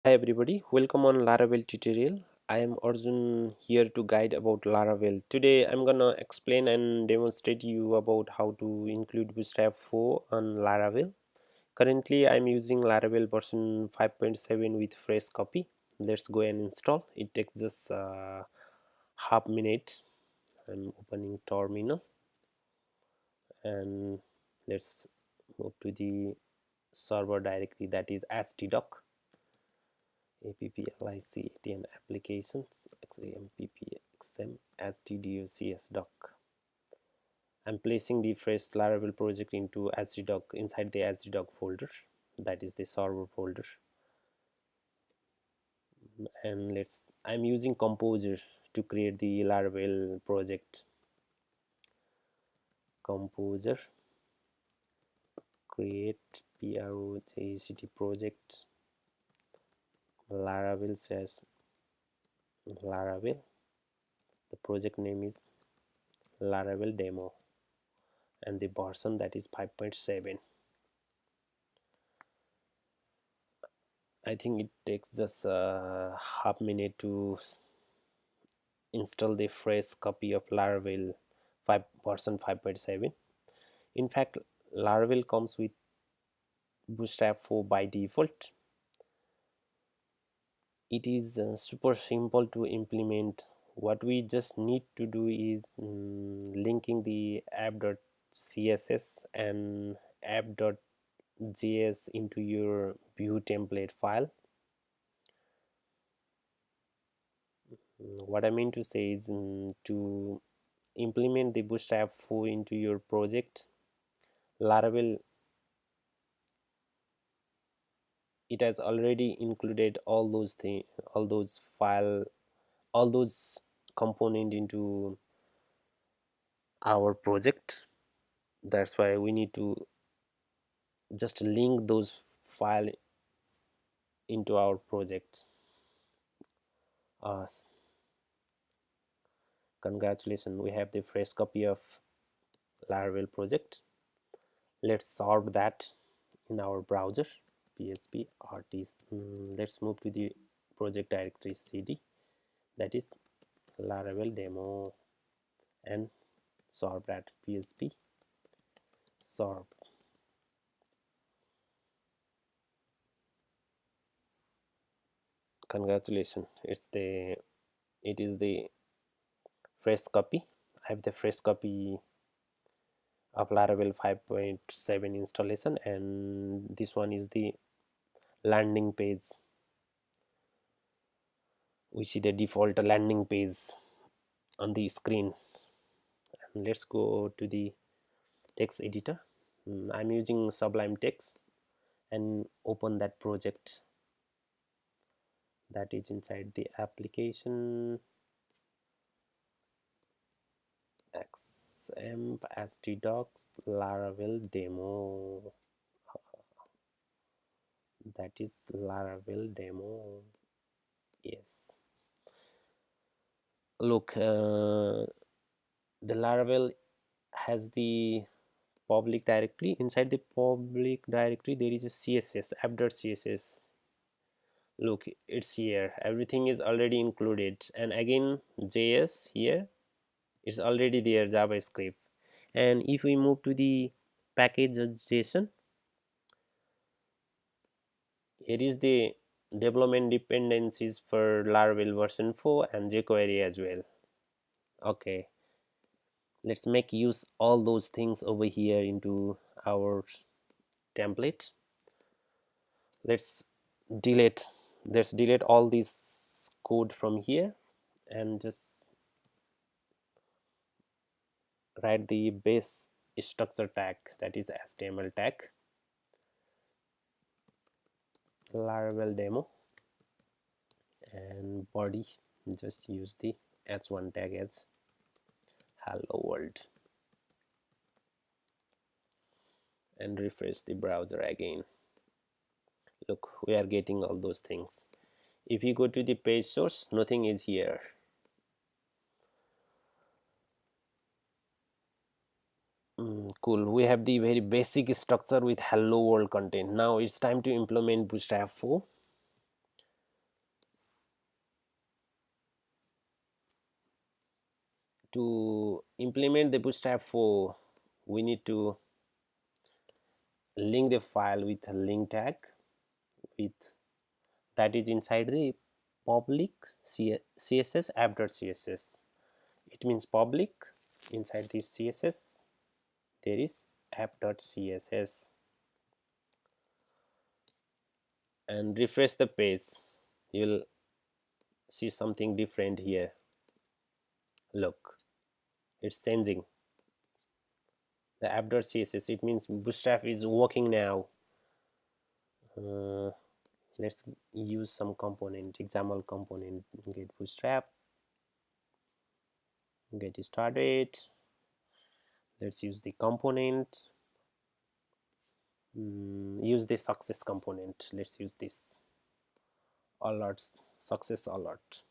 Hi everybody, welcome on Laravel tutorial. I am Arjun here to guide about Laravel. Today I'm gonna explain and demonstrate you about how to include Bootstrap 4 on Laravel. Currently I'm using Laravel version 5.7 with fresh copy. Let's go and install. It takes just half minute. I'm opening terminal and let's move to the server directory, that is htdoc applicatn applications xamppxm htdocs doc. I'm placing the fresh Laravel project into htdoc inside the htdoc folder, that is the server folder. And I'm using composer to create the Laravel project. Composer create project Laravel says Laravel. The project name is Laravel demo and the version, that is 5.7. I think it takes just a half minute to install the fresh copy of Laravel 5 version 5.7. In fact, Laravel comes with Bootstrap 4 by default. It is super simple to implement. What we just need to do is linking the app.css and app.js into your view template file. What I mean to say is to implement the Bootstrap 4 into your project, Laravel, it has already included all those things, all those file, all those component into our project. That's why we need to just link those file into our project. uh, Congratulations, we have the fresh copy of Laravel project. Let's solve that in our browser. PHP artist. Let's move to the project directory cd, that is Laravel demo, and solve that. PHP solve. Congratulations, it is the fresh copy. I have the fresh copy of Laravel 5.7 installation, and this one is the landing page. We see the default landing page on the screen. And let's go to the text editor. I'm using Sublime Text and open that project that is inside the application xampp htdocs Laravel demo. That is Laravel demo. Yes, look, the Laravel has the public directory. Inside the public directory there is a css, app.css. Look, it's here, everything is already included. And again js, here it's already there, javascript. And if we move to the package.json, here is the development dependencies for Laravel version 4 and jQuery as well. Okay, let's make use all those things over here into our template. let's delete let's delete all this code from here and just write the base structure tag, that is HTML tag, Laravel demo, and body, just use the h1 tag as hello world, and refresh the browser again. Look, we are getting all those things. If you go to the page source, nothing is here. Cool, we have the very basic structure with hello world content. Now it's time to implement Bootstrap 4. To implement the bootstrap 4, we need to link the file with a link tag with that is inside the public css app.css. It means public. Inside this css there is app.css, and refresh the page. You'll see something different here. Look, it's changing the app.css. It means bootstrap is working now. Let's use some component, example component. Get bootstrap, get started. Let's use the component. Use the success component. Let's use this alerts, success alert.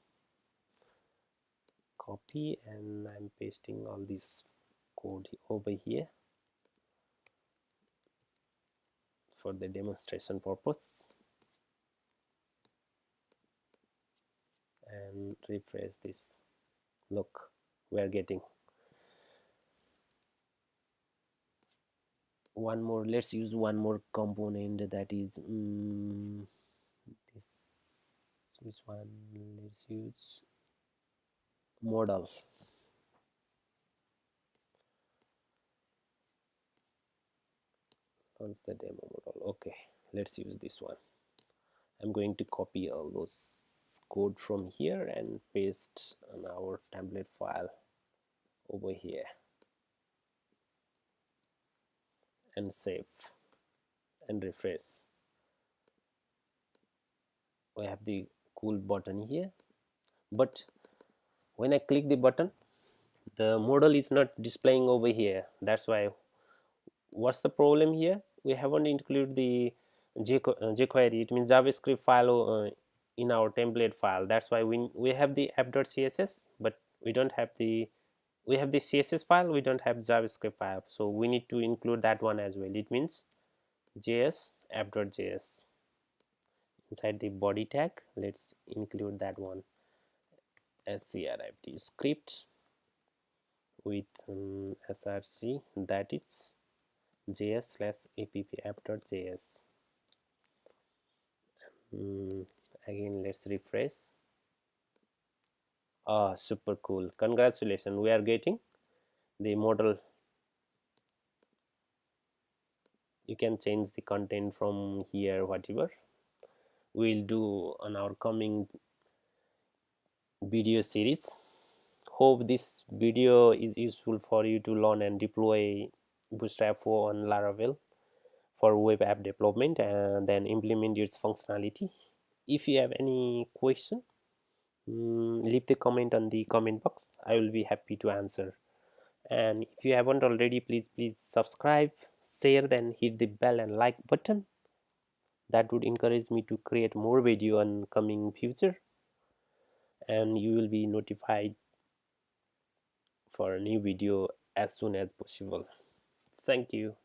Copy, and I'm pasting all this code over here for the demonstration purpose, and refresh this. Look, we are getting one more. Let's use one more component, that is this. Which one? Let's use model. Once the demo model. Okay, let's use this one. I'm going to copy all those code from here and paste on our template file over here and save and refresh. We have the cool button here, but when I click the button, the model is not displaying over here. That's why. What's the problem here? We haven't included the jQuery. It means JavaScript file in our template file. That's why we have the app.css, but we don't have the we have the CSS file. We don't have JavaScript file, so we need to include that one as well. It means JS app.js inside the body tag. Let's include that one as script script with src, that is js/app app.js. Again, let's refresh. Ah, super cool. Congratulations, we are getting the model. You can change the content from here, whatever we'll do on our coming video series. Hope this video is useful for you to learn and deploy bootstrap 4 on laravel for web app development and then implement its functionality. If you have any question, leave the comment on the comment box. I will be happy to answer. And if you haven't already, please subscribe, share, then hit the bell and like button. That would encourage me to create more video on coming future, and you will be notified for a new video as soon as possible. Thank you.